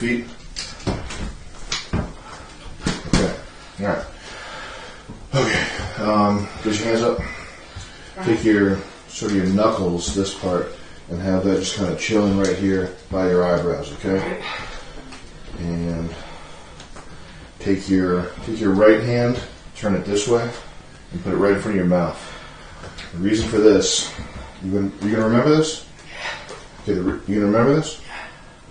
feet. Okay. All right. Okay. Put your hands up. Take your sort of your knuckles, this part, and have that just kind of chilling right here by your eyebrows. Okay. And take your right hand, turn it this way, and put it right in front of your mouth. The reason for this, you gonna remember this? Okay. You gonna remember this?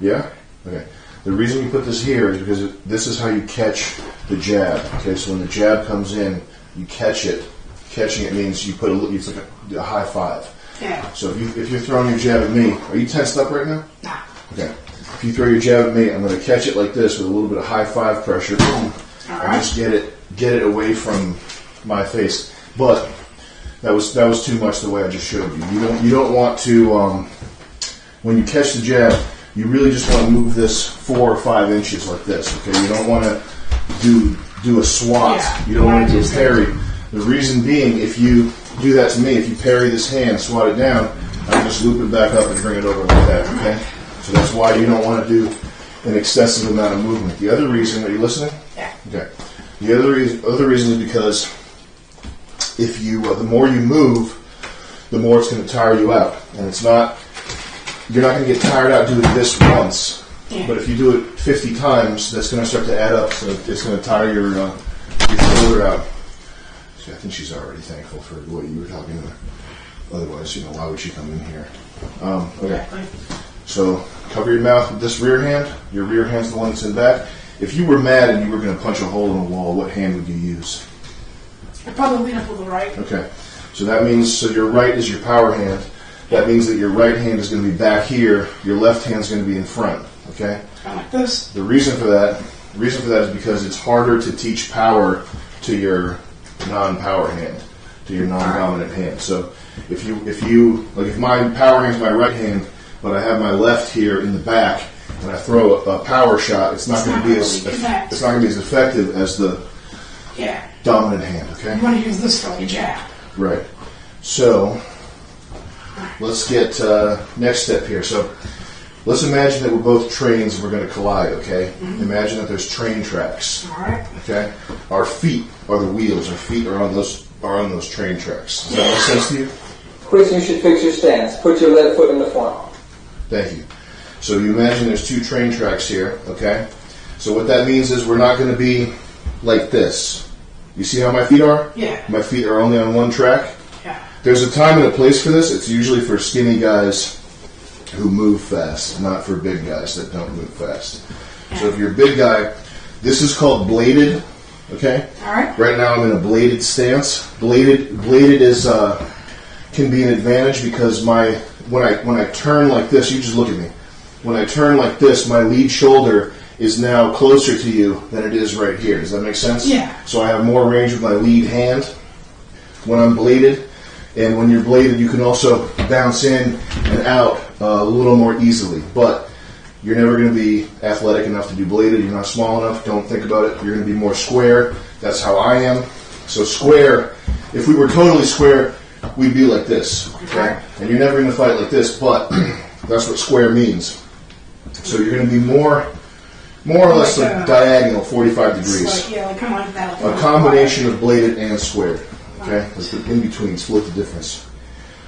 Yeah. Okay. The reason you put this here is because this is how you catch the jab. Okay, so when the jab comes in, you catch it. Catching it means you put it's like a high five. Yeah. So if you're throwing your jab at me, are you tensed up right now? Nah. Okay. If you throw your jab at me, I'm going to catch it like this with a little bit of high five pressure. Boom. All and just get it away from my face. But that was too much the way I just showed you. You don't want to when you catch the jab. You really just want to move this 4 or 5 inches like this, okay? You don't want to do a swat. Yeah, you don't want to do a parry. The reason being, if you do that to me, if you parry this hand, swat it down, I can just loop it back up and bring it over like that, okay? So that's why you don't want to do an excessive amount of movement. The other reason, are you listening? Yeah. Okay. The other reason is because if you, the more you move, the more it's going to tire you out. And it's not... You're not going to get tired out doing this once, but if you do it 50 times, that's going to start to add up. So it's going to tire your shoulder out. See, I think she's already thankful for what you were talking about. Otherwise, why would she come in here? Okay. So cover your mouth with this rear hand. Your rear hand's the one that's in back. If you were mad and you were going to punch a hole in a wall, what hand would you use? I'd probably lean up with the right. Okay. So that means your right is your power hand. That means that your right hand is going to be back here. Your left hand is going to be in front. Okay. Like this. The reason for that is because it's harder to teach power to your non-power hand, to your non-dominant hand. So if my power hand is my right hand, but I have my left here in the back, and I throw a power shot, it's not going to be as effective as the dominant hand. Okay. You want to use this for like a jab. Right. So. Let's get next step here. So let's imagine that we're both trains and we're going to collide, okay? Mm-hmm. Imagine that there's train tracks. All right. Okay? Our feet are the wheels. Our feet are on those train tracks. Does that make sense to you? Chris, you should fix your stance. Put your left foot in the front. Thank you. So you imagine there's 2 train tracks here, okay? So what that means is we're not going to be like this. You see how my feet are? Yeah. My feet are only on one track. Yeah. There's a time and a place for this. It's usually for skinny guys who move fast, not for big guys that don't move fast. Yeah. So if you're a big guy, this is called bladed. Okay. All right. Right now I'm in a bladed stance. Bladed is can be an advantage because when I turn like this, you just look at me. When I turn like this, my lead shoulder is now closer to you than it is right here. Does that make sense? Yeah. So I have more range with my lead hand when I'm bladed. And when you're bladed, you can also bounce in and out a little more easily. But you're never going to be athletic enough to do bladed. You're not small enough. Don't think about it. You're going to be more square. That's how I am. So square, if we were totally square, we'd be like this. Okay? And you're never going to fight like this, but that's what square means. So you're going to be more or less like diagonal, 45 degrees. Like kind of like that. A combination of bladed and squared. Okay, it's the in-between, split the difference.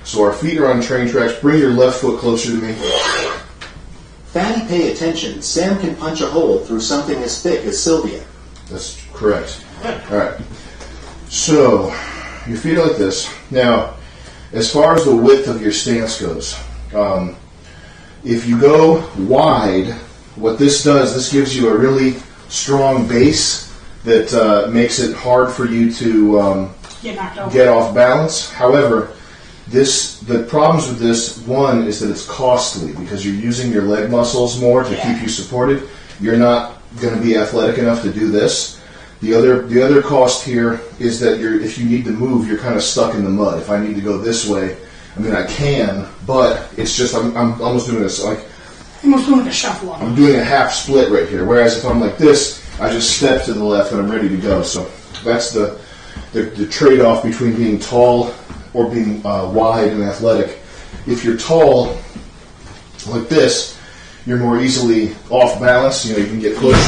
So our feet are on train tracks. Bring your left foot closer to me. Fatty, pay attention. Sam can punch a hole through something as thick as Sylvia. That's correct. All right. So your feet are like this. Now, as far as the width of your stance goes, if you go wide, what this does, this gives you a really strong base that makes it hard for you to get off balance. However, the problems with this, one, is that it's costly because you're using your leg muscles more to keep you supported. You're not going to be athletic enough to do this. The other cost here is that if you need to move, you're kind of stuck in the mud. If I need to go this way, I mean I can, but it's just I'm almost doing this like almost doing like a shuffle. I'm doing a half split right here. Whereas if I'm like this, I just step to the left and I'm ready to go. So that's the trade-off between being tall or being wide and athletic. If you're tall like this, you're more easily off balance. You know, you can get pushed.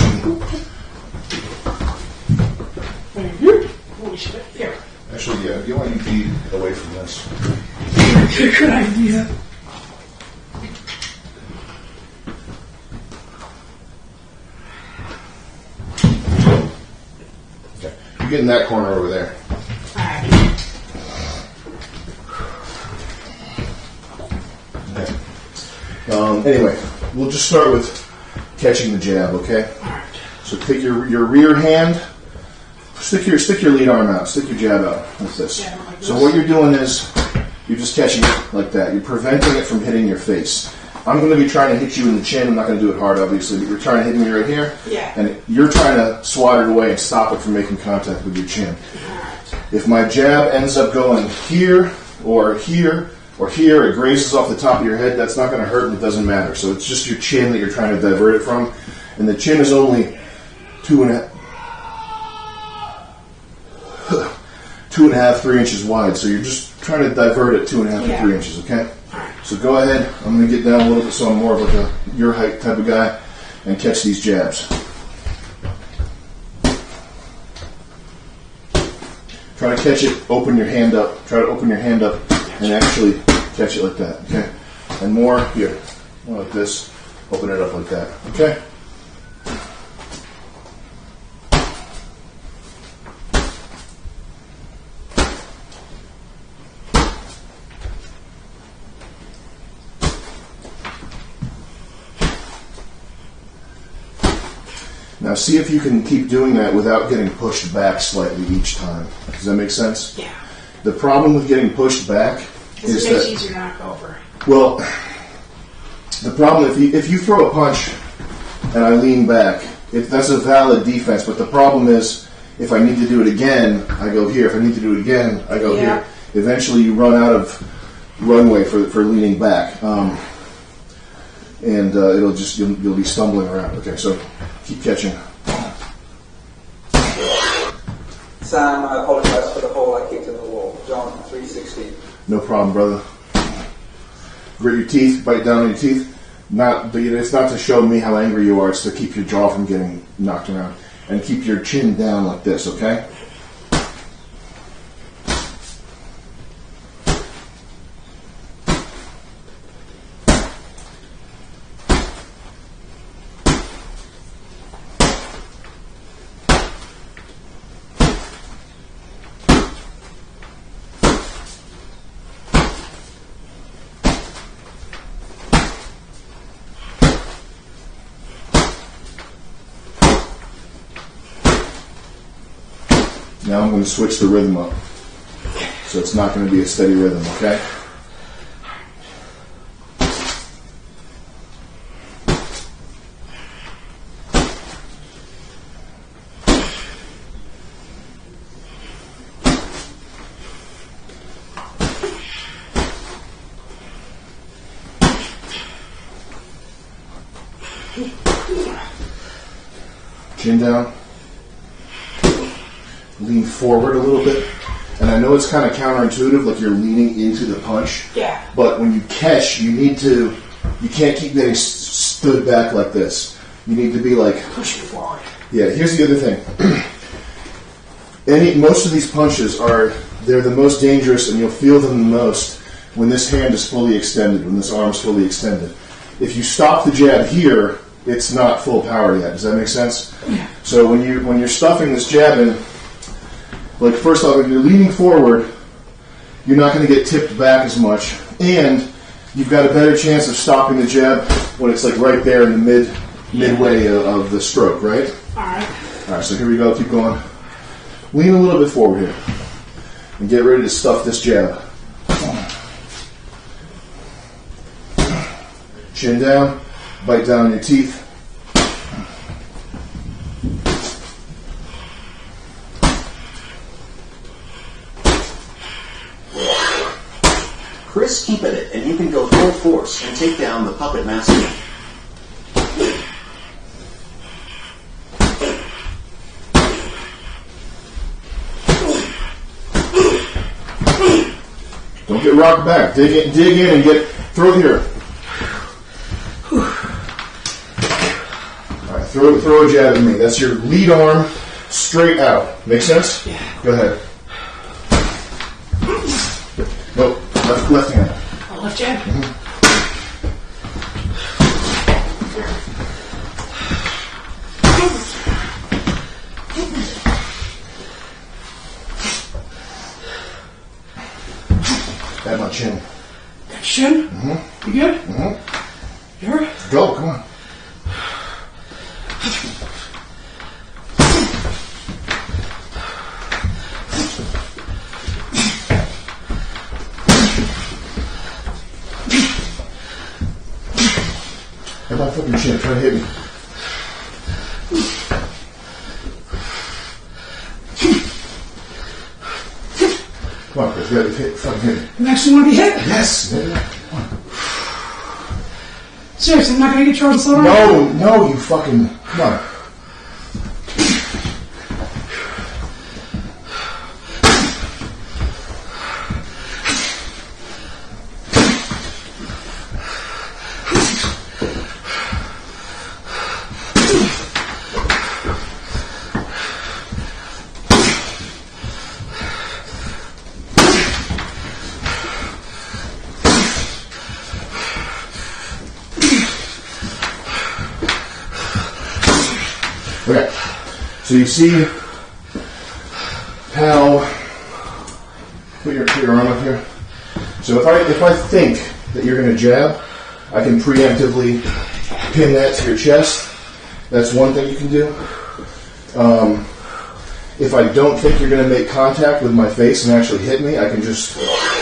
Holy shit. Here. Actually, yeah, you want to be away from this. Good idea. Okay, you get in that corner over there. Alright. Okay. Anyway, we'll just start with catching the jab, okay? Alright. So take your rear hand, stick your lead arm out, stick your jab out like this. Yeah, like this. So what you're doing is you're just catching it like that. You're preventing it from hitting your face. I'm going to be trying to hit you in the chin. I'm not going to do it hard, obviously, but you're trying to hit me right here. Yeah. And you're trying to swat it away and stop it from making contact with your chin. Alright. If my jab ends up going here or here or here, it grazes off the top of your head, that's not going to hurt and it doesn't matter. So it's just your chin that you're trying to divert it from. And the chin is only 2.5, 3 inches wide. So you're just trying to divert it 2.5 to 3 inches, okay? So go ahead. I'm going to get down a little bit so I'm more of like your height type of guy and catch these jabs. Try to catch it, open your hand up. Try to open your hand up and actually catch it like that, okay? And more here, more like this. Open it up like that, okay? Now see if you can keep doing that without getting pushed back slightly each time. Does that make sense? Yeah. The problem with getting pushed back is It makes that, it easier to knock over. well, the problem if you throw a punch and I lean back, that's a valid defense. But the problem is if I need to do it again, I go here. If I need to do it again, I go here. Eventually, you run out of runway for leaning back, and it'll just you'll be stumbling around. Okay, so keep catching. Sam, I apologize for the hole I kicked in the wall. John, 316. No problem, brother. Grit your teeth, bite down on your teeth. It's not to show me how angry you are. It's to keep your jaw from getting knocked around, and keep your chin down like this. Okay. Now I'm going to switch the rhythm up. So it's not going to be a steady rhythm, okay? Chin down. Lean forward a little bit. And I know it's kind of counterintuitive, like you're leaning into the punch. Yeah. But when you catch, you can't keep getting stood back like this. You need to be like... Push you forward. Yeah, here's the other thing. Most of these punches they're the most dangerous, and you'll feel them the most when this hand is fully extended, when this arm's fully extended. If you stop the jab here, it's not full power yet. Does that make sense? Yeah. So when you're stuffing this jab in, like first off, if you're leaning forward, you're not going to get tipped back as much, and you've got a better chance of stopping the jab when it's like right there in the midway of the stroke, right? All right. All right, so here we go. Keep going. Lean a little bit forward here, and get ready to stuff this jab. Chin down, bite down on your teeth. Chris, keep at it, and you can go full force and take down the puppet master. Don't get rocked back. Dig in and throw it here. Throw a jab at me. That's your lead arm straight out. Make sense? Yeah. Go ahead. Nope. Left hand. Oh, left jab. At my chin. Got shin? Mm-hmm. You good? Mm-hmm. You hurt? Go, come on. At my fucking chin, try to hit me. Come on, Chris, you gotta fucking hit me. You actually want to be hit? Yes! Come on. Seriously, I'm not going to get charged with soda? No, you fucking, come on. Okay, so you see how, put your arm up here. So if I think that you're going to jab, I can preemptively pin that to your chest. That's one thing you can do. If I don't think you're going to make contact with my face and actually hit me, I can just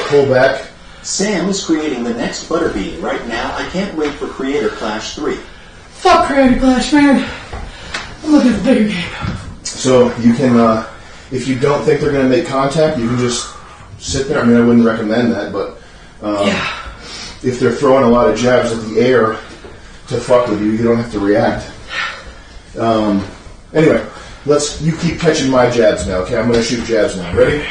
pull back. Sam is creating the next Butterbean right now. I can't wait for Creator Clash 3. Fuck Creator Clash, man. I'm looking at the bigger game. So you can, if you don't think they're going to make contact, you can just sit there. I mean, I wouldn't recommend that, but if they're throwing a lot of jabs at the air to fuck with you, you don't have to react. Anyway, you keep catching my jabs now, okay? I'm going to shoot jabs now. Ready?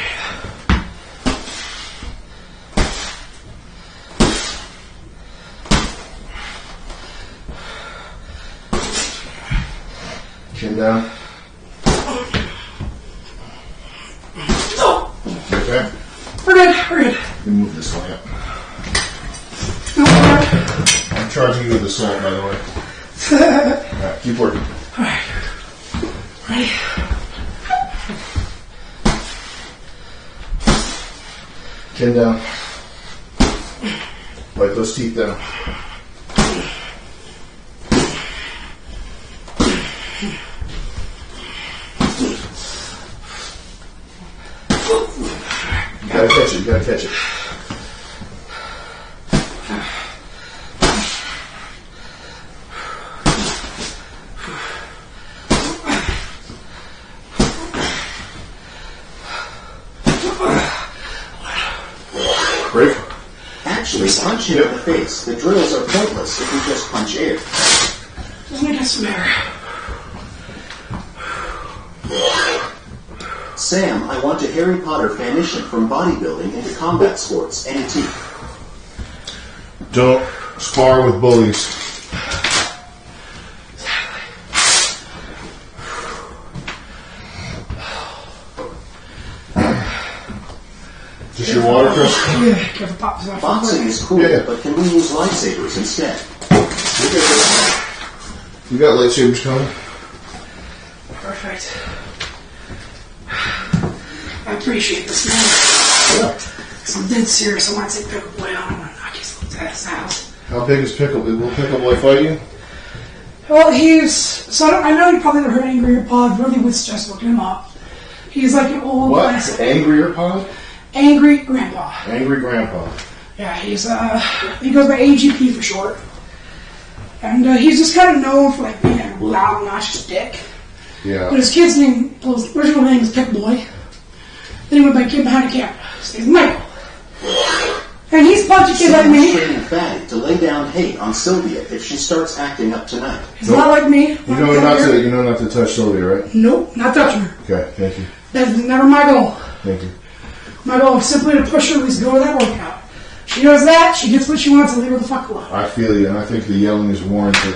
Chin down. No. Okay? We're good. Let me move this lamp. No, we're good. I'm charging you with the salt, by the way. Alright, keep working. Alright. Ready? Chin down. Wipe those teeth down. You gotta catch it. Break. Actually, punch him in the face. The drills are pointless if you just punch air. Let me get some air. Sam, I want to Harry Potter transition from bodybuilding into combat sports. Any tea? Don't spar with bullies. Just your water, Chris? Yeah, careful, pop this off. Boxing is cool, Yeah. but can we use lightsabers instead? You got lightsabers coming? Perfect. I appreciate this, man. Yeah. I'm dead serious. I want to take Pickle Boy on. I'm going to knock his little ass out. How big is Pickle? Will Pickle Boy fight you? Well, I know you probably never heard Angry Pod. Really would suggest looking him up. He's like an old What? classic. Angrier Pod? Angry Grandpa. Angry Grandpa. Yeah, he goes by AGP for short. And he's just kind of known for like being a loud, obnoxious dick. Yeah. But his his original name is Pickle Boy. Then he went by Kid Behind the Camera. His name's Michael. And he's a bunch of kids like Sam is me. training Fatty to lay down hate on Sylvia if she starts acting up tonight. He's not like me. You know not to touch Sylvia, right? Nope, not touching her. Okay, thank you. That's never my goal. Thank you. My goal is simply to push her at least go to that workout. She knows that, she gets what she wants, and leave her the fuck alone. I feel you, and I think the yelling is warranted.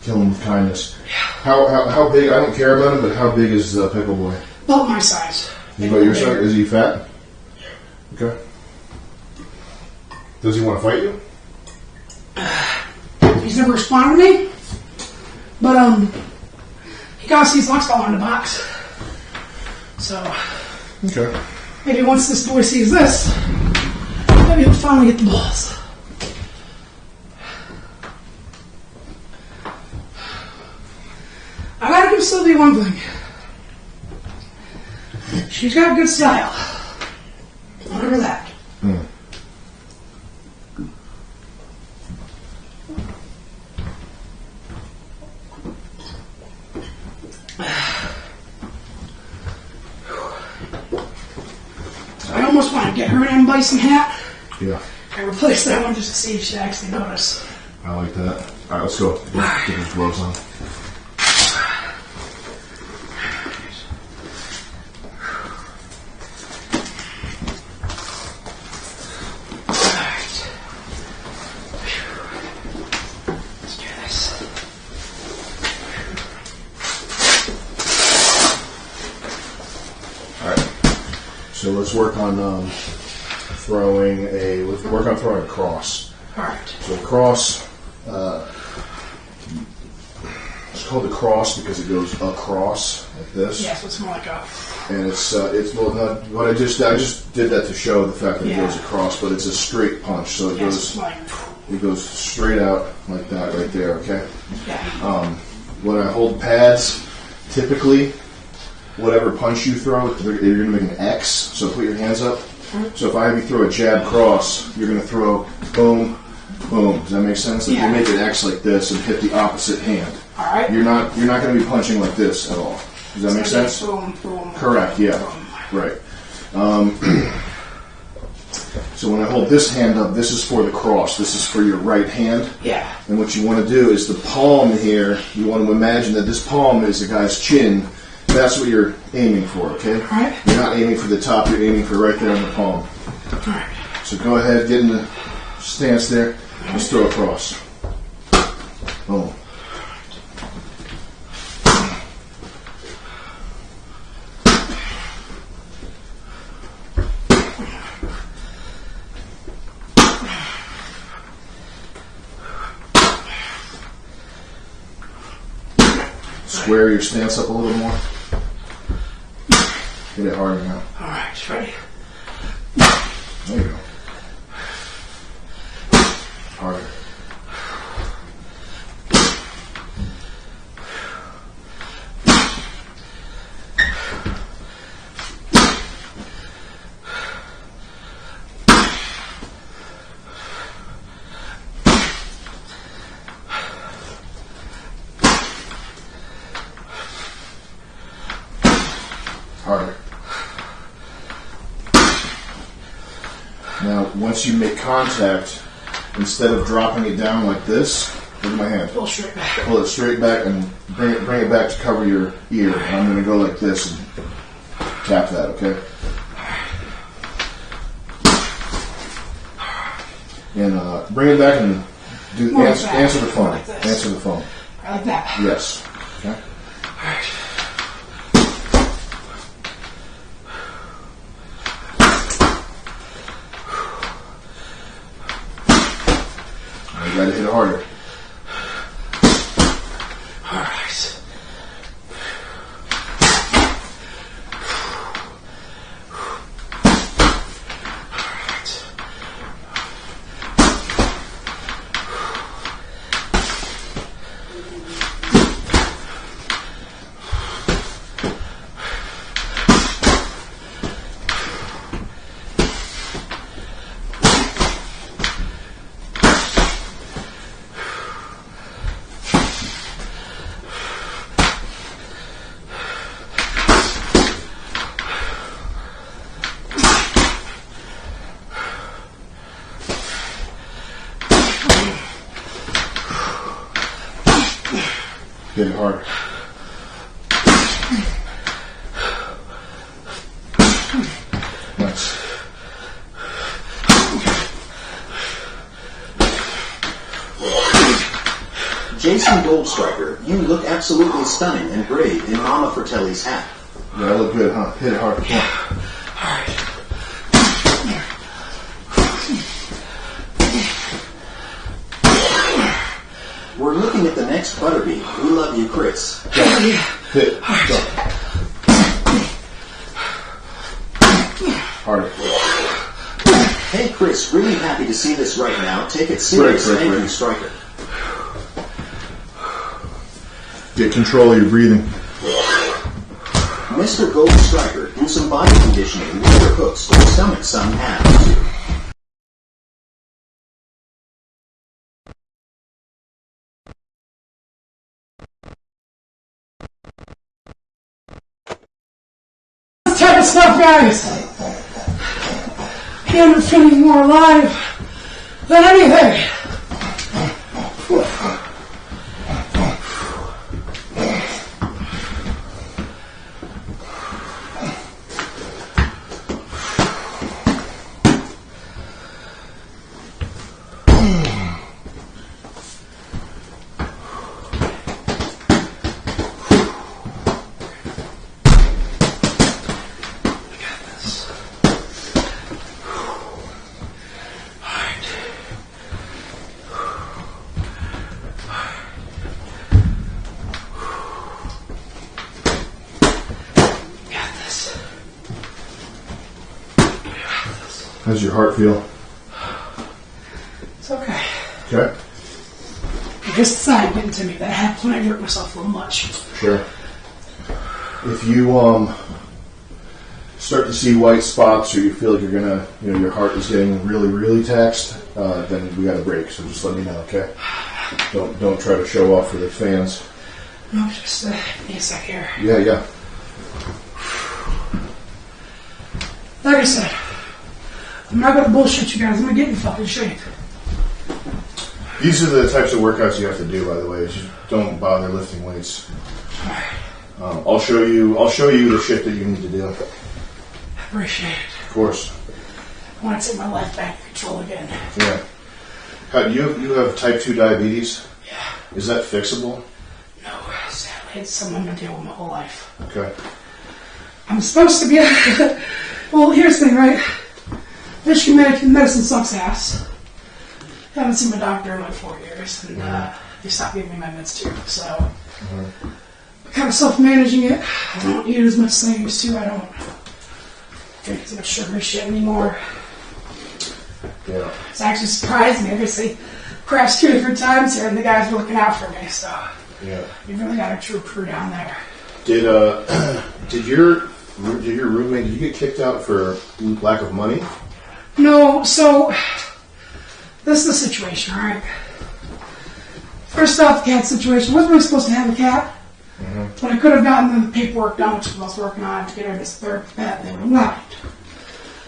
Kill him with kindness. How big? I don't care about him, but how big is Pickle Boy? About my size. Is he about your size? Is he fat? Okay. Does he want to fight you? He's never responded to me, but he got to see his lunch fall in the box. So Okay. maybe once this boy sees this, maybe he'll finally get the balls. I gotta give Sylvia one thing. She's got good style. I'll give her that. So I almost want to get her an M. Bison hat Yeah. and replace that one just to see if she actually noticed. I like that. All right, let's go. Get his gloves on. So let's work on throwing a cross. All right. So a cross, it's called a cross because it goes across like this. Yeah, so it's more like a... And it's well not what I just did that to show the fact that it Yeah. goes across, but it's a straight punch. So it Yeah, it's like... goes straight out like that right there. Okay. Yeah. When I hold pads, typically, whatever punch you throw, you're going to make an X, so put your hands up. So if I have you throw a jab cross, you're going to throw boom, boom. Does that make sense? Like Yeah. you make an X like this and hit the opposite hand. All right. You're not going to be punching like this at all. Does that make sense? Boom, boom. Correct, yeah. Boom. Right. So when I hold this hand up, this is for the cross. This is for your right hand. Yeah. And what you want to do is the palm here, you want to imagine that this palm is the guy's chin. That's what you're aiming for, okay? Alright. You're not aiming for the top, you're aiming for right there on the palm. Alright. So go ahead, get in the stance there, just throw across. Boom. Square your stance up a little more. Get it harder now. Alright, ready? There you go. Harder. Harder. Now, once you make contact, instead of dropping it down like this, look at my hand. Pull straight back. Pull it straight back and bring it back to cover your ear. And I'm going to go like this and tap that, okay? And bring it back and More like that. answer the phone. Like this. Answer the phone. I like that. Yes. Okay. Alright. You got to hit it harder. Alright. Hit it harder. Nice. Jason Listen, Gold Striker, you look absolutely stunning and brave in Mama Fratelli's hat. Yeah, I look good, huh? Hit it hard. Yeah. Alright. We're looking at the next Butterbean. We love you, Chris. Go. Hit. Go. Harder. Hey, Chris, really happy to see this right now. Take it serious. Thank you, Striker. Get control of your breathing. Mr. Gold Striker, do some body conditioning with your hooks or stomach some abs. This type of stuff, guys. I'm feeling more alive than anything. How's your heart feel? It's okay. Okay. I guess the side getting to me. That happens when I hurt myself a little much. Sure. If you start to see white spots, or you feel like you're gonna, your heart is getting really, really taxed, then we got to break. So just let me know, okay? Don't try to show off for the fans. No, just give me a sec here. Yeah. Like I said, I'm not gonna bullshit you guys. I'm gonna get in fucking shape. These are the types of workouts you have to do, by the way. Just don't bother lifting weights. I'll show you the shit that you need to do. I appreciate it. Of course. I want to take my life back in control again. Yeah. You have type 2 diabetes? Yeah. Is that fixable? No, sadly, it's something I'm gonna deal with my whole life. Okay. I'm supposed to be. Well, here's the thing, right? Michigan medicine sucks ass. I haven't seen my doctor in like 4 years, and they stopped giving me my meds too. So I'm kind of self-managing it. I don't eat as much as I used to. I don't drink as much sugary shit anymore. Yeah. It's actually surprised me. I guess they crashed 2 different times here, and the guys were looking out for me. So Yeah. you've really got a true crew down there. Did your roommate, did you get kicked out for lack of money? No, so this is the situation, all right? First off, the cat situation. I wasn't really supposed to have a cat, but I could have gotten the paperwork done, which I was working on to get her this third pet. They were allowed.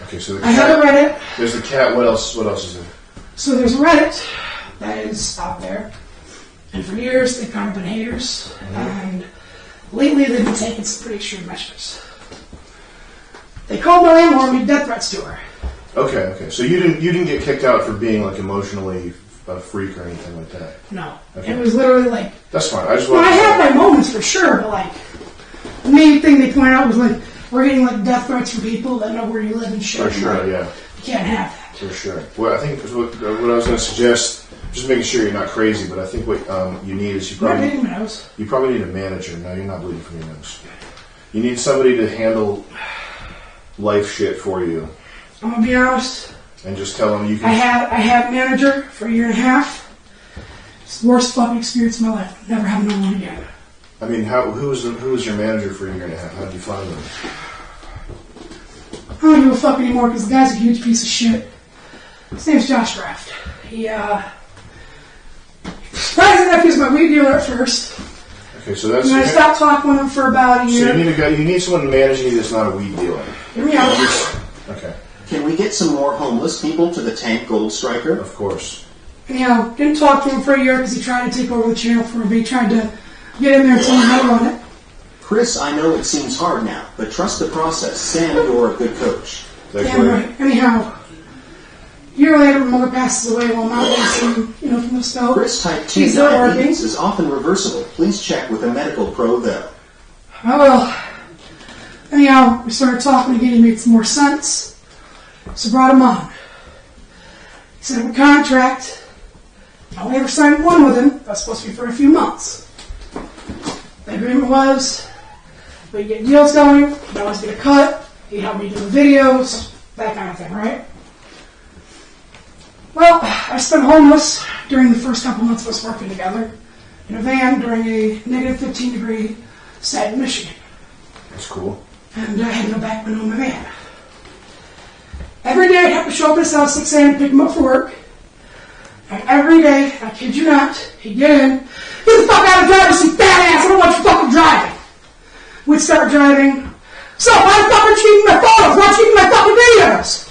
Okay, so I have a Reddit. There's the cat. What else is there? So there's a Reddit that is out there, and for years they've kind of been haters, and lately they've been taking some pretty extreme measures. They called my landlord and made death threats to her. Okay. So you didn't get kicked out for being like emotionally a freak or anything like that. No, Okay. it was literally like. That's fine. I just Well, want. I had my moments for sure, but like the main thing they pointed out was like we're getting like death threats from people that know where you live and shit. For sure, yeah. You can't have that. For sure. Well, I think what I was going to suggest, just making sure you're not crazy, but I think what you need is you Not probably bleeding my nose. need a manager. No, you're not bleeding from your nose. You need somebody to handle life shit for you, I'm gonna be honest. and just tell them you I can. had a manager for a year and a half. It's the worst fucking experience of my life. Never have no one again. I mean, who was your manager for a year and a half? How did you find them? I don't give a fuck anymore because the guy's a huge piece of shit. His name's Josh Graft. Surprisingly enough, he was my weed dealer at first. Okay, so that's. And I stopped talking with him for about a year. So you need someone managing you that's not a weed dealer. Hear me out. Okay, Can we get some more homeless people to the Tank Gold Striker? of course. And, didn't talk to him for a year because he tried to take over the channel for me. He tried to get in there and tell me how to run it. Chris, I know it seems hard now, but trust the process. Sam, you're a good coach. Is that Damn clear? right. Anyhow, A year later, my mother passes away while I'm out racing, from the stove. Chris type 2 She's still working. diabetes is often reversible. Please check with a medical pro though. Oh well. Anyhow, we started talking again. He made some more sense. So I brought him on. He said, "We contract. I only ever signed one with him. That's supposed to be for a few months. The agreement was, we get deals going, he'd always get a cut, he'd help me do the videos, that kind of thing, right?" Well, I spent homeless during the first couple months of us working together in a van during a negative 15 degree state in Michigan. That's cool. And I had no back window in my van. Every day I'd have to show up at his house at 6 a.m. to pick him up for work. And every day, I kid you not, he'd get in, "Get the fuck out of the driver's seat, fat ass, I don't want you fucking driving." We'd start driving. "So, why the fuck aren't you keeping my photos? Why aren't you keeping my fucking videos?"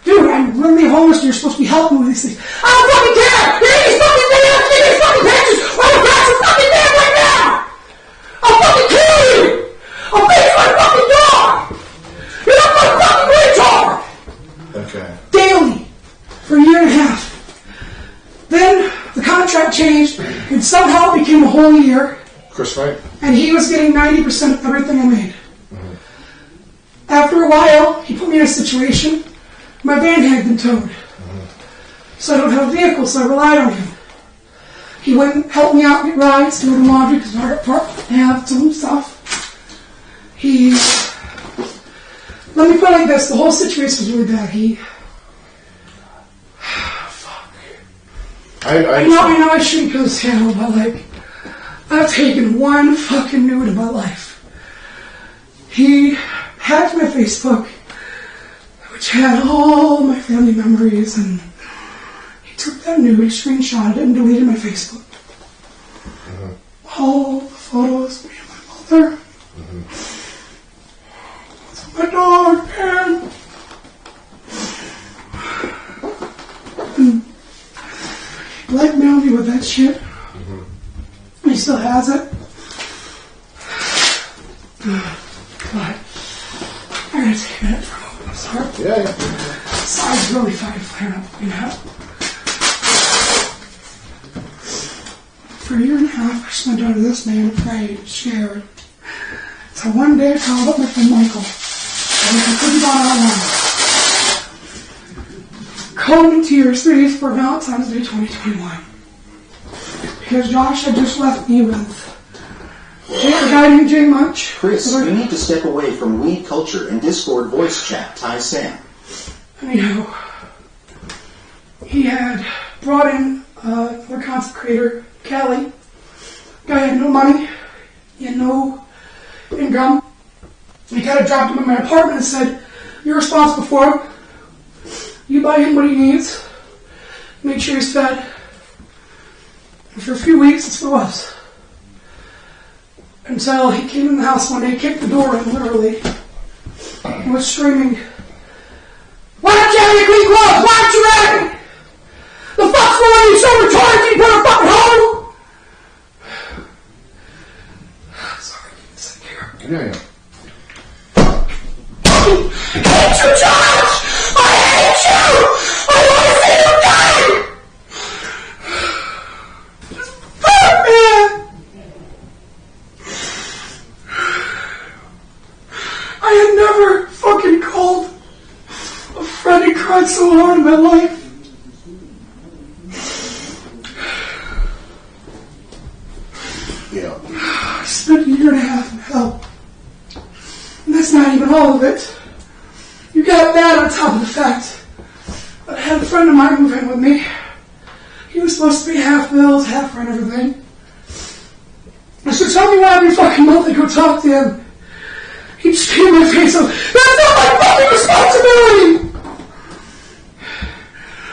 "Dude, I'm literally homeless and you're supposed to be helping me with these things." "I don't fucking care! You need these fucking videos, you need these fucking pictures! Why the fuck's your fucking man right now? I'll fucking kill you! I'll beat my fucking dog! You're not my fucking retard!" Okay. Daily. For a year and a half. Then the contract changed and somehow it became a whole year. Chris, right? And he was getting 90% of everything I made. Mm-hmm. After a while, he put me in a situation. My van had been towed. Mm-hmm. So I don't have a vehicle, so I relied on him. He wouldn't help me out, get rides, do the laundry, because I have some stuff. Let me put it like this, the whole situation was really bad. I know I shouldn't go to channel, but I've taken one fucking nude in my life. He hacked my Facebook, which had all my family memories, and he took that nude, screenshotted it, and deleted my Facebook. Mm-hmm. All the photos of me and my mother. Mm-hmm. My dog, man. Blackmailed me with that shit. Mm-hmm. He still has it. But I gotta take a minute for a moment. I'm sorry. Yeah. Side's really fucking flaring up. For a year and a half, I spent under this man, afraid, scared. So one day I called up my friend Michael. And we couldn't go online. Cold in tears 3 days before Valentine's Day 2021. Because Josh had just left me with a guy named Jay Munch. Chris, you need to step away from weed culture and Discord voice chat. Ty Sam. Anyhow, he had brought in another content creator, Callie. Guy had no money. He had no income. He kind of dropped him in my apartment and said, "You're responsible for him. You buy him what he needs. Make sure he's fed." And for a few weeks, that's what it was. Until he came in the house one day, kicked the door in, literally, and was screaming, "Why don't you have any clean clothes? Why aren't you ready? The fuck's wrong with you? So retarded you put a fucking home?" Sorry, sit here. Yeah. I hate you, Josh! I hate you! I want to see you die! Fuck, man! I had never fucking called a friend and cried so hard in my life. Yeah. I spent a year and a half in hell. And that's not even all of it. You got that on top of the fact that I had a friend of mine move in with me. He was supposed to be half bills, half rent, everything. I said, "Tell me why every fucking month I go talk to him." He'd scream in my face, "That's not my fucking responsibility!"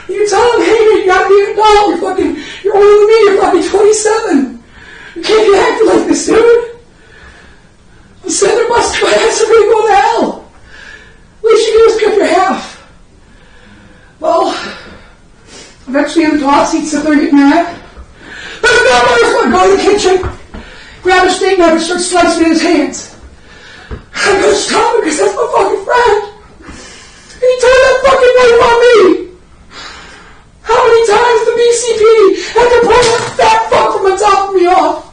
You tell him, "Hey, you gotta be an adult, you're older than me, you're fucking 27. You can't be acting like this, dude." I said, "There must be, I said, "We're going to hell. Least you do is pick your half." Well, eventually in the talks, he'd sit there and get mad. "There's no more, go to the kitchen, grab a steak knife and start slicing it in his hands." I go, "Stop it, because that's my fucking friend. And he turned that fucking knife on me." How many times the BCP had to pull that fat fuck from the top of me off?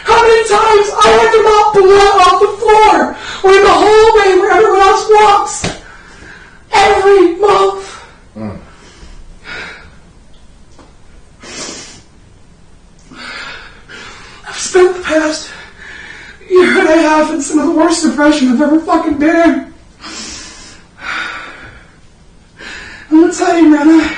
How many times I had to mop blood off the floor or in the hallway where everyone else walks? Every month. I've spent the past year and a half in some of the worst depression I've ever fucking been in. I'm gonna tell you, man,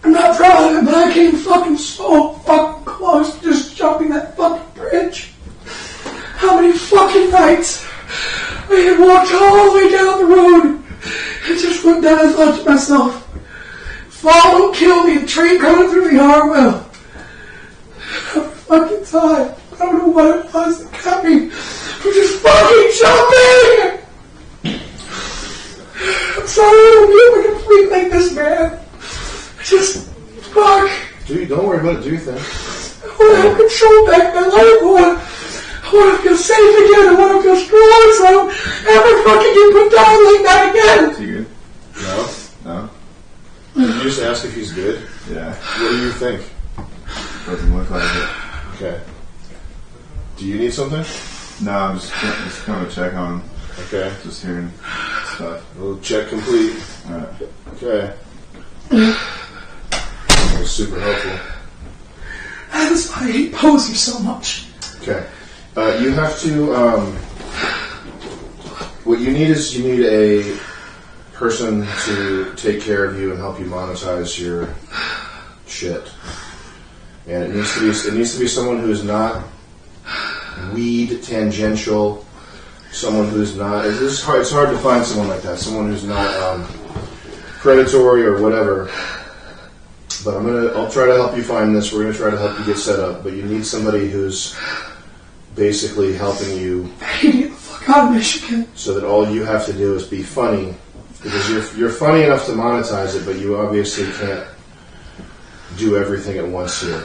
I'm not proud of it, but I came fucking so fucking close to just jumping that fucking bridge. How many fucking nights I had walked all the way down the road and just looked down and thought to myself, fall don't kill me, the train coming through the yard will. Every fucking time. I don't know what it was that kept me from just fucking jumping! I'm sorry I don't get a complete like this, man. Just, fuck. Dude, don't worry about it. Do your thing. I want to have control back in my life. I want to feel safe again. I want to feel strong so I don't ever fucking get put down like that again. Is he good? No. Did you just ask if he's good? Yeah. What do you think? Doesn't look like it. Okay. Do you need something? No, I'm just coming to check on him. Okay. Just hearing stuff. A little check complete. Alright. Okay. That was super helpful. That's why I hate Posey so much. Okay. You have to, what you need is a person to take care of you and help you monetize your shit. And it needs to be someone who is not weed tangential, someone who's not, it's hard to find someone like that, someone who's not predatory or whatever. But I'll try to help you find this. We're going to try to help you get set up, but you need somebody who's basically helping you Get the fuck out of Michigan. so that all you have to do is be funny, because you're funny enough to monetize it, but you obviously can't do everything at once here.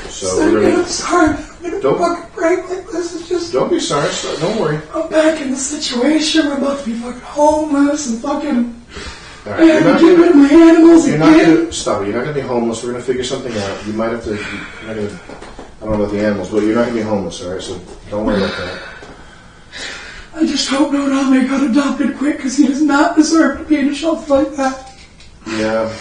So we're I'm gonna, sorry. I'm gonna Don't- fucking break like this. It's just, don't be sorry. Don't worry. I'm back in the situation where I'm about to be fucking homeless and fucking, All I right, have to get rid of my animals you're not again. gonna stop it. You're not gonna be homeless. We're gonna figure something out. You might have to. You're not gonna, I don't know about the animals, but you're not gonna be homeless. All right, so don't worry about that. I just hope no Name got adopted quick because he does not deserve to be in a shelter like that. Yeah,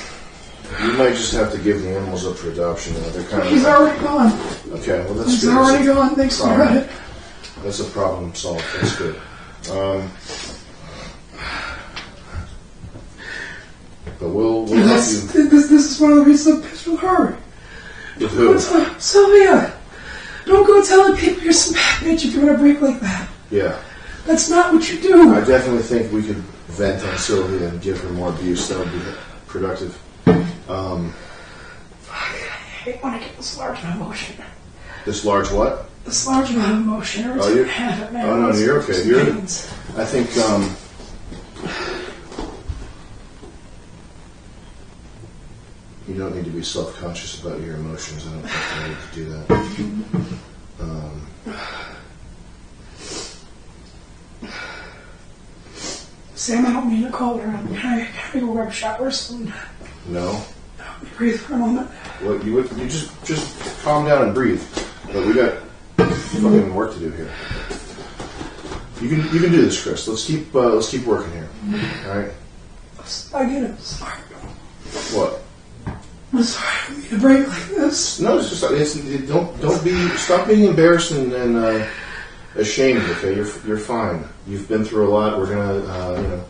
you might just have to give the animals up for adoption. They're kind He's of already gone. okay. Well, that's He's good. already gone. Thanks for Problem. credit. That's a problem solved. That's good. But we'll help This you. is one of the reasons I'm pissed with her. With who? Sylvia, don't go telling people you're some bad bitch if you're gonna break like that. Yeah, That's not what you do. I definitely think we could vent on Sylvia and give her more abuse. That would be productive. I hate when I get this large amount of emotion. This large what? This large amount of emotion. Oh, you're- Have it, man. oh, no, It's you're okay. just You're- pains. I think you don't need to be self-conscious about your emotions. I don't think you need to do that. Sam, I don't mean to call her out. Can I go grab a shower or something? No. Breathe for a moment. Well, you just calm down and breathe. But we got fucking work to do here. You can do this, Chris. Let's keep working here. All right. I get it. I'm sorry. What? I'm sorry. I don't mean to break like this. No, it's just stop being embarrassed and ashamed. Okay, you're fine. You've been through a lot. We're gonna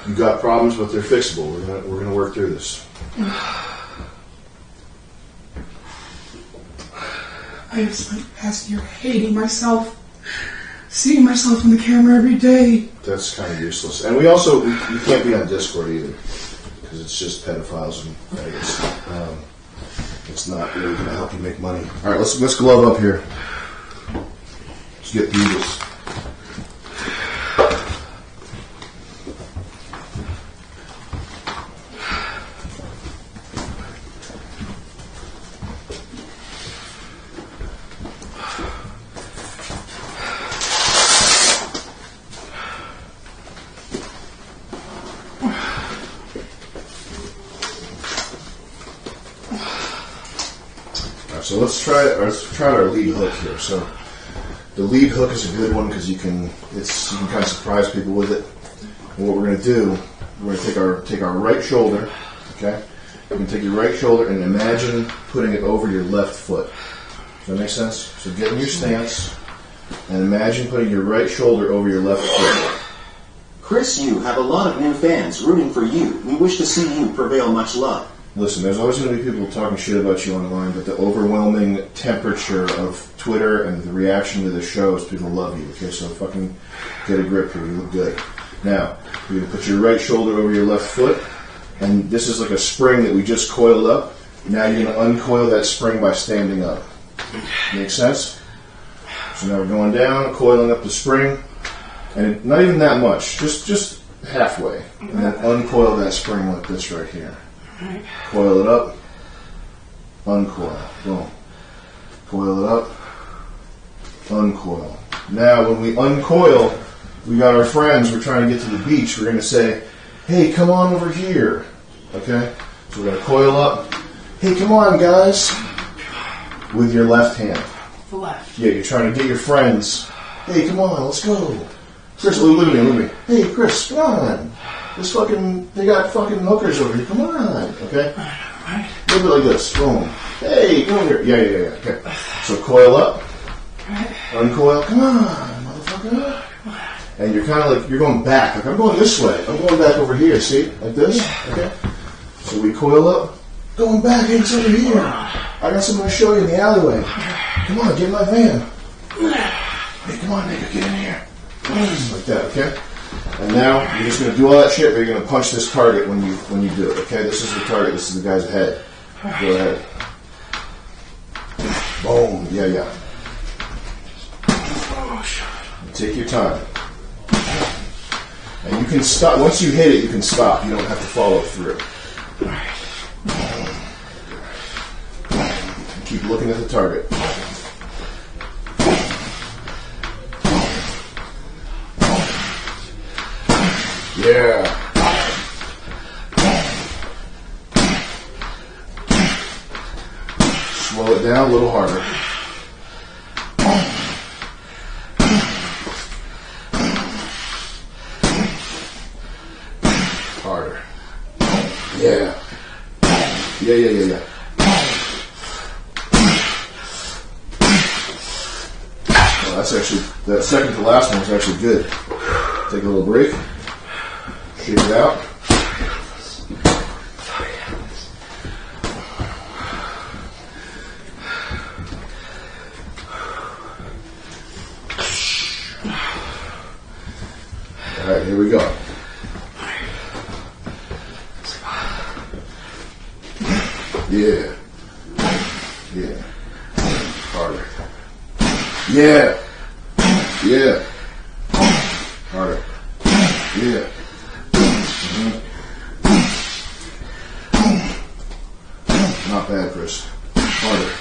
you got problems, but they're fixable. We're gonna work through this. I have spent the past year hating myself, seeing myself in the camera every day. That's kind of useless. And you can't be on Discord either, because it's just pedophiles and faggots. It's not really going to help you make money. All right, let's glove up here. Let's get through this. so let's try our lead hook here. So the lead hook is a good one because you can kind of surprise people with it. And what we're going to do, we're going to take our right shoulder. Okay, you can take your right shoulder and imagine putting it over your left foot. Does that make sense? So get in your stance and imagine putting your right shoulder over your left foot. Chris, you have a lot of new fans rooting for you. We wish to see you prevail. Much love. Listen, there's always going to be people talking shit about you online, but the overwhelming temperature of Twitter and the reaction to the show is people love you. Okay, so fucking get a grip here. You look good. Now, you're going to put your right shoulder over your left foot, and this is like a spring that we just coiled up. Now you're going to uncoil that spring by standing up. Make sense? So now we're going down, coiling up the spring, and not even that much, just halfway, and then uncoil that spring like this right here. Coil it up, uncoil, boom. Coil it up, uncoil. Now when we uncoil, we got our friends, we're trying to get to the beach, we're going to say, hey, come on over here. Okay? So we're going to coil up. Hey, come on, guys. With your left hand. The left. Yeah, you're trying to get your friends. Hey, come on, let's go. Chris, look at me. Hey, Chris, come on. They got fucking hookers over here. Come on. Okay? Right. A little bit like this. Boom. Hey, come over here. Yeah. Okay. So coil up. Right. Uncoil. Come on, motherfucker. And you're kind of like, you're going back. Like, I'm going this way. I'm going back over here. See? Like this? Okay? So we coil up. Going back. Hey, it's over here. I got something to show you in the alleyway. Come on, get in my van. Hey, come on, nigga, get in here. Like that, okay? And now you're just going to do all that shit, but you're going to punch this target when you do it, okay? This is the target. This is the guy's head. Go ahead. Boom. Yeah. Take your time. And you can stop. Once you hit it, you can stop. You don't have to follow through. Keep looking at the target. Yeah. Slow it down a little harder. Harder. Yeah. Yeah. Well, that's actually, that second to last one was actually good. Take a little break. Shake it out. All right, here we go. Yeah. Harder. Yeah. Harder. Yeah. Not bad, Chris. Harder.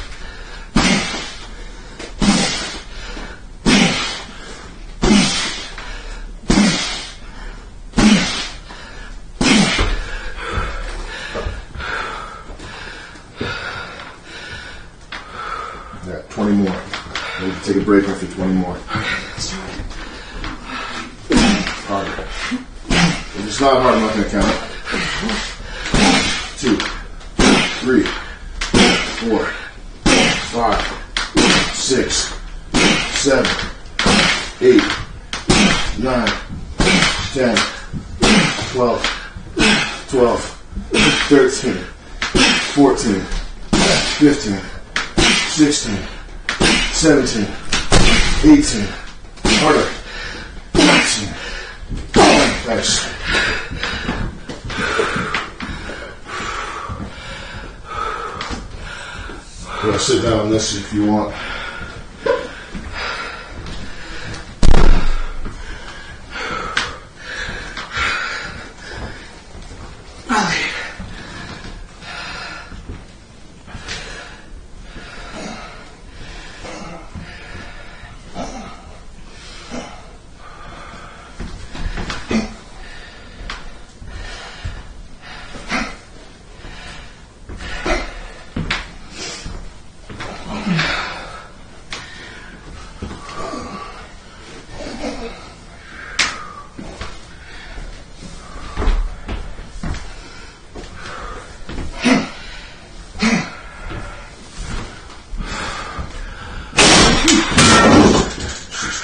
Yeah, 20 more. Maybe take a break after 20 more. Harder. If it's not hard, I'm not going to count it. 2, 3, 4, 5, 6, 7, 8, 9, 10, 12, 13, 14, 15, 16, 17, 18, harder, 19, nice. I'm going to sit down on this if you want.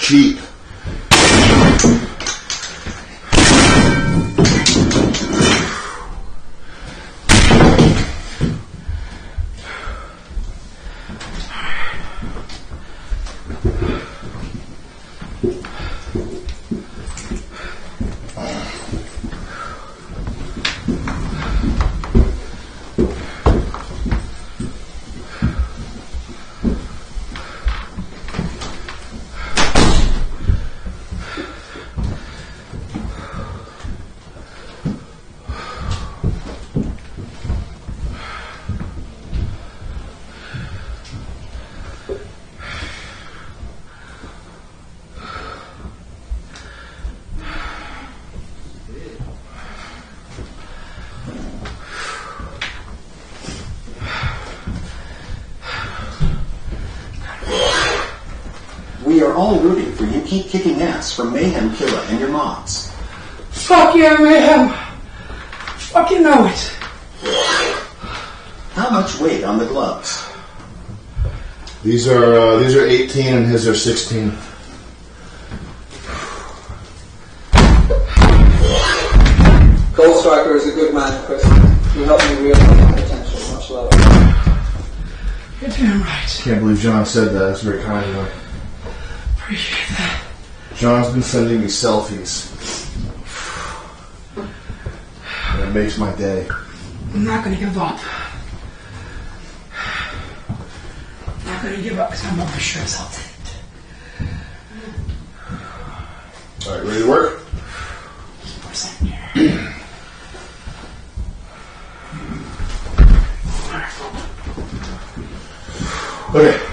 cheap. We are all rooting for you. Keep kicking ass for Mayhem Killer and your mods. Fuck yeah, Mayhem. Fucking know it. How much weight on the gloves? These are 18 and his are 16. Gold Striker is a good man, Chris. You helped me realize my potential. Much love. You're damn right. Can't believe John said that. That's very kind of him. Appreciate that. John's been sending me selfies. And it makes my day. I'm not gonna give up. I'm not gonna give up because I'm over sure as hell did. Alright, ready to work? For a second here. Okay.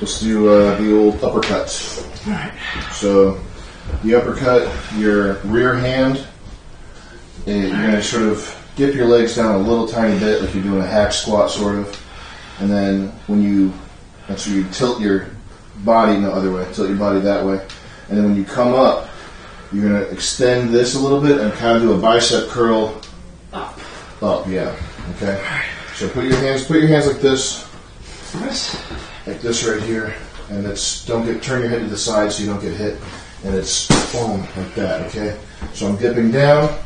Let's do the old uppercut. Alright. So, the uppercut, your rear hand, and you're going to sort of dip your legs down a little tiny bit, like you're doing a hack squat, sort of. And then when you tilt your body, no other way, tilt your body that way. And then when you come up, you're going to extend this a little bit and kind of do a bicep curl Up. up, yeah. Okay? So put your hands like this. This. Like this right here, and turn your head to the side so you don't get hit, and it's boom, like that, okay? So I'm dipping down,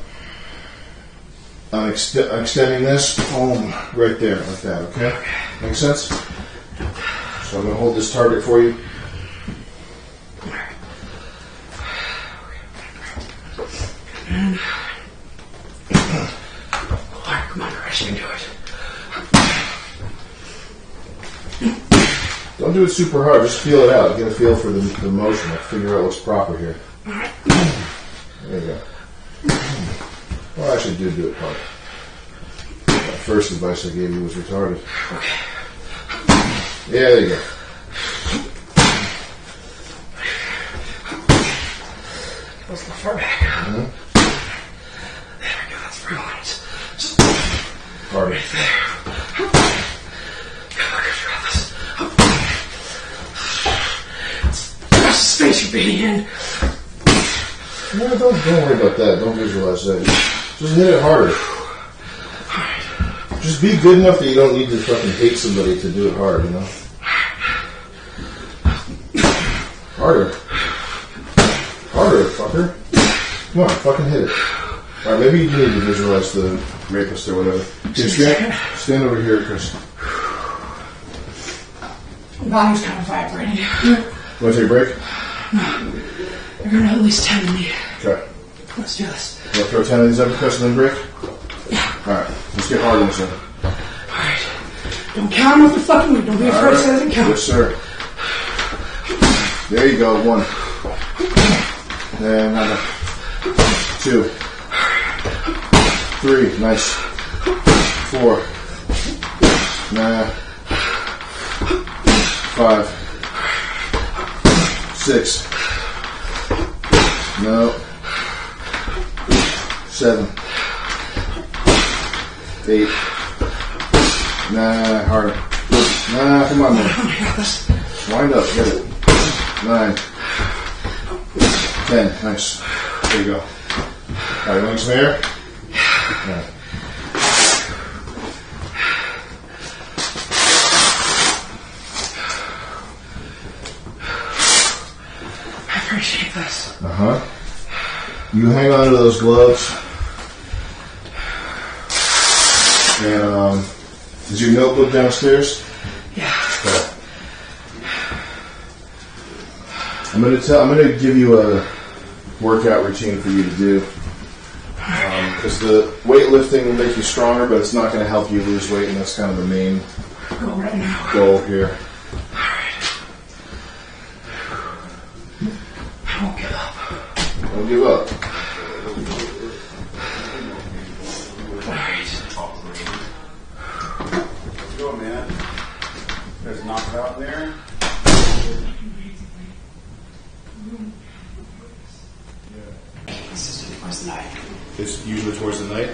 I'm extending this, boom, right there, like that, okay? Make sense? So I'm going to hold this target for you. Alright, come on, Chris, you can do it. Don't do it super hard, just feel it out. Get a feel for the motion, like figure out what's proper here. There you go. Well, actually, do it hard. That first advice I gave you was retarded. Yeah, there you go. Let's go far back. Mm-hmm. There we go, that's where I want it. Just Harder. right there. Space you're being in. No, don't worry about that. Don't visualize that. Just hit it harder. Just be good enough that you don't need to fucking hate somebody to do it hard, you know? Harder. Harder, fucker. Come on, fucking hit it. Alright, maybe you do need to visualize the rapist or whatever. Stand over here, Chris. The body's kind of vibrating. Want to take a break? You're gonna at least 10 me. Okay. Let's do this. You want to throw 10 of these uppercuts and then break? Yeah. Alright, let's get hard on this one. Alright. Don't count them with the fucking weed. Don't be afraid to say it doesn't count. Yes, sir. There you go, 1. And another. 2. 3, nice. 4. Nah. 5. 6. No. 7. 8. Nah, harder. Nah, come on, man. Oh my God, this. Wind up, get it. 9. 10, nice. There you go. Alright, you want some air? Alright. appreciate this. You hang on to those gloves. And is your notebook downstairs? Yeah. Okay. I'm gonna give you a workout routine for you to do. Because the weightlifting will make you stronger, but it's not going to help you lose weight, and that's kind of the main Go right now. goal here. I won't give up. Don't give up. Let's go, man. There's a knockout there. This is towards the night. It's usually towards the night,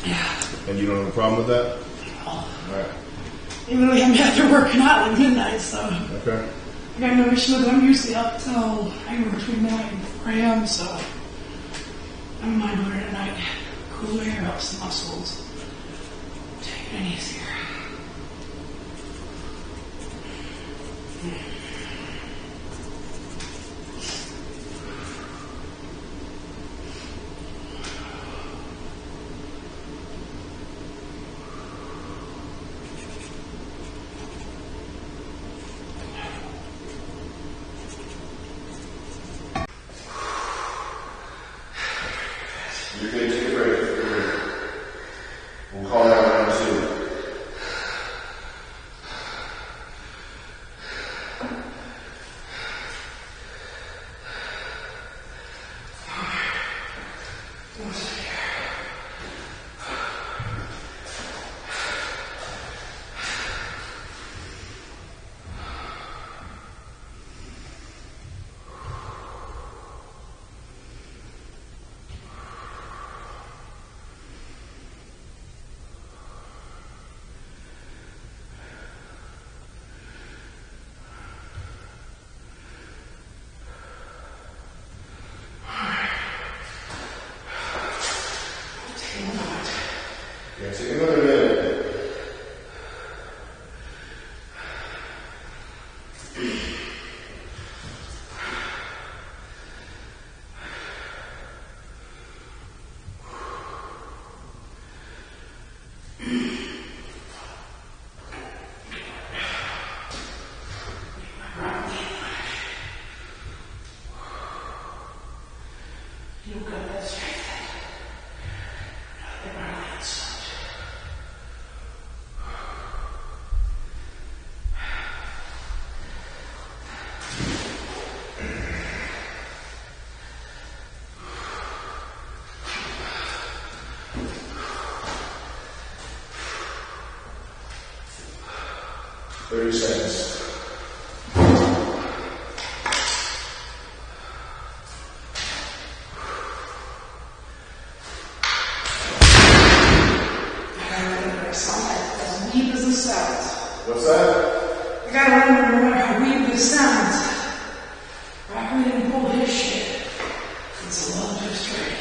Yeah. and you don't have a problem with that? All right. Even though I'm after working out at midnight, so Okay. I got no issue with it. I'm usually up till anywhere between 9 and 4 a.m., so I don't mind doing it at night. Cool air helps the muscles. Take it easier. You're going to take a break. We'll call that round 2. Yeah, take another minute. You've got that strength. Thirty seconds. As weird as it sounds. What's that? I gotta remember no matter how weird this sounds. I really pull this shit. It's a love history.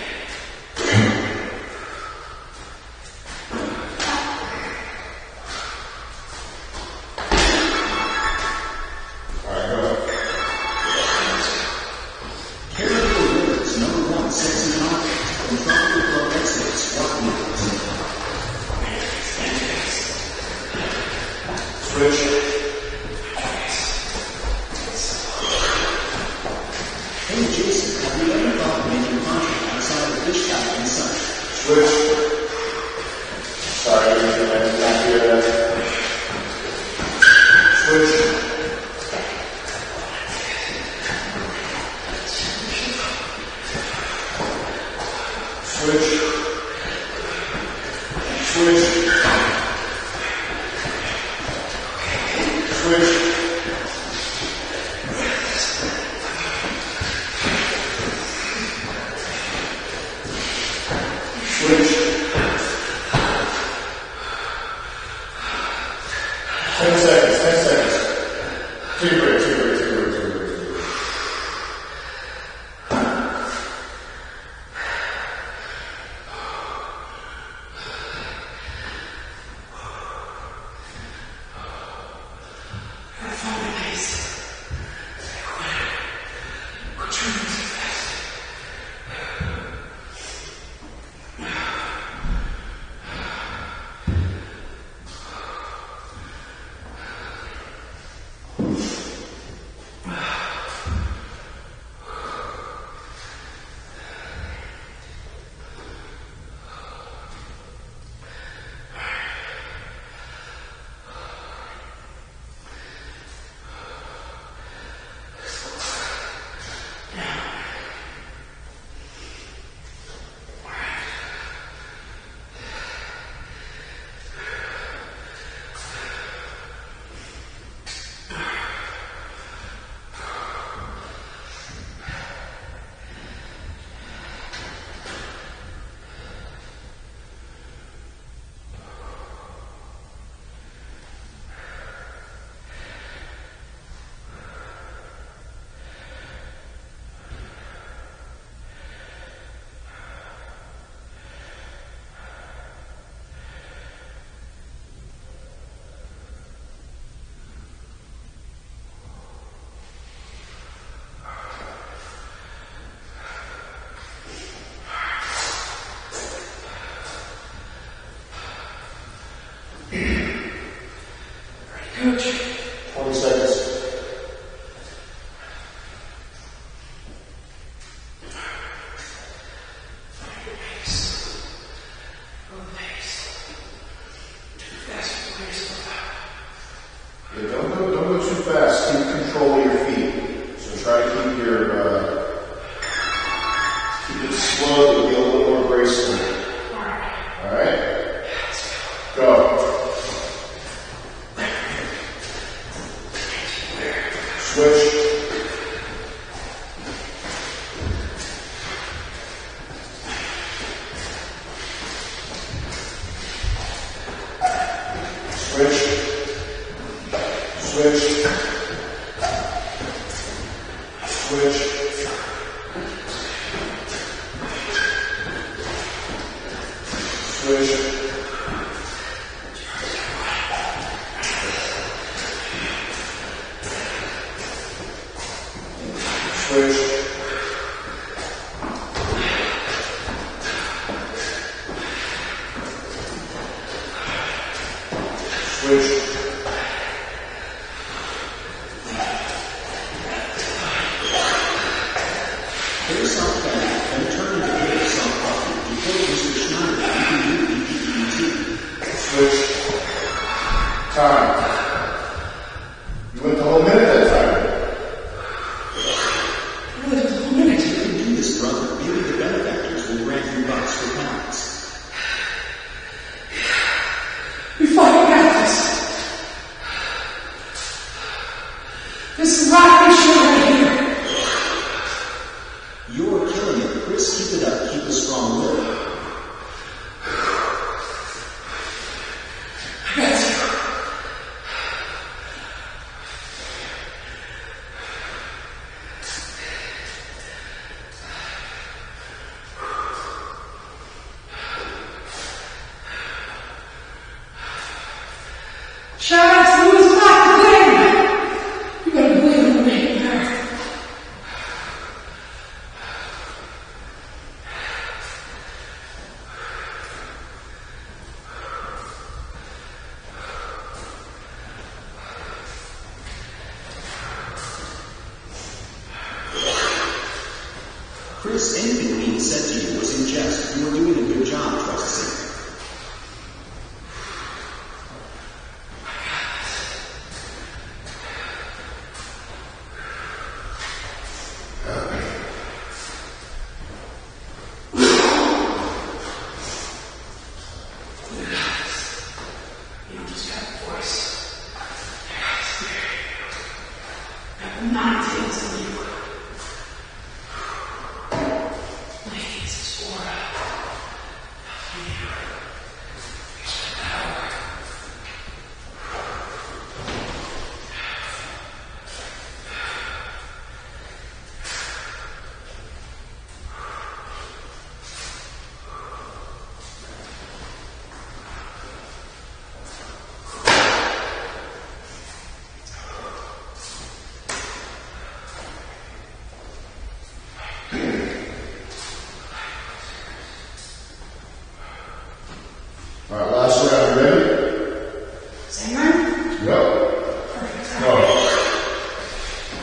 Switch. Hey Jason, have you ever thought of making content outside the fish tank and such? Switch. Sorry, I did not hear that. Switch. Switch. Switch. Switch. Switch. 10 seconds, 10 seconds. Take a break, take a break, take a break, take a break, take a break. I found a place. Which one is 20 seconds. Yeah, don't go too fast. Keep control of your feet. So try to keep keep it slow, but be a little more graceful. All right? Go. Switch. Switch. Switch. Switch. Switch. Switch. Switch. Face off back and turn to face off up. Before Mr. Schneider, you can do EPET. Switch. Time. You went the whole minute that time. You can do this, brother. Maybe the benefactors will grant you bucks for pounds. We fucking got this. This is rocky shit right here. You're killing it, Chris. Keep it up. Keep a strong will. I got you. Shout out to who's not to blame. You gotta believe in me there. Chris, anything being said to you was in jest. You were doing a good job, trust me. You just got a voice. I got 9 things in you. Ladies, it's Aura. Here's my power. All right, last round. You ready? Same room? Go. Perfect. Go.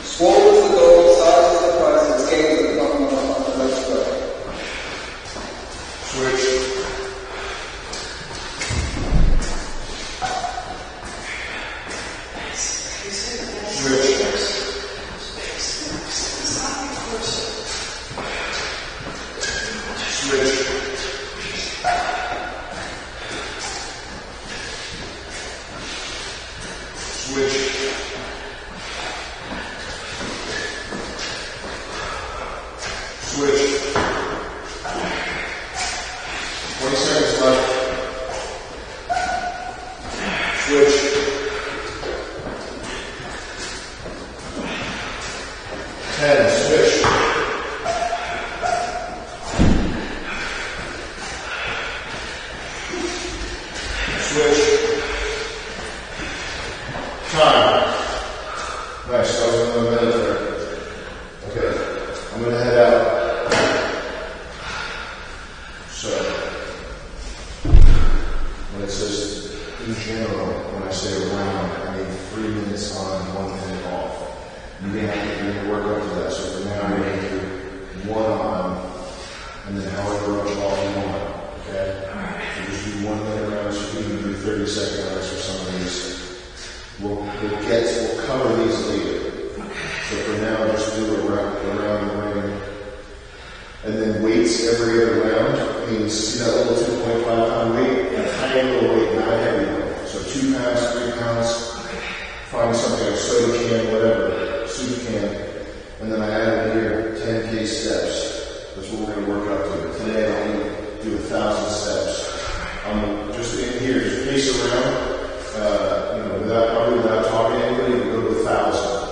Swole is the goal, size is the price, and scale is the government of the next play. Switch. Switch. Switch. Switch. Switch. 20 seconds left. Switch. 10. Switch. Switch. Time. Nice. That was another minute there. Okay. I'm going to head out. So, when it says in general, when I say around, I mean 3 minutes on, 1 sets, we'll cover these later. So for now, just do a round the ring. And then weights every other round means, see that little 2.5 pound weight? A tiny little weight, not a heavy one. So 2 pounds, 3 pounds, find something, a soda can, whatever, soup can. And then I added here 10K steps. That's what we're going to work up to. Today I'll only do 1,000 steps. I'm just in here, just pace around, without talking to anybody, we go to 1,000.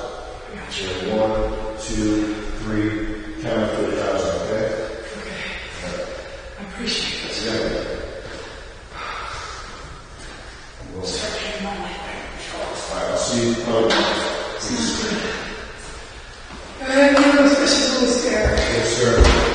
So 1, 2, 3, count up to 1,000, okay? Okay. I appreciate this. Yeah. Start getting my life Alright, I'll see you probably. Sounds good. Especially a little scared. Yes, sir.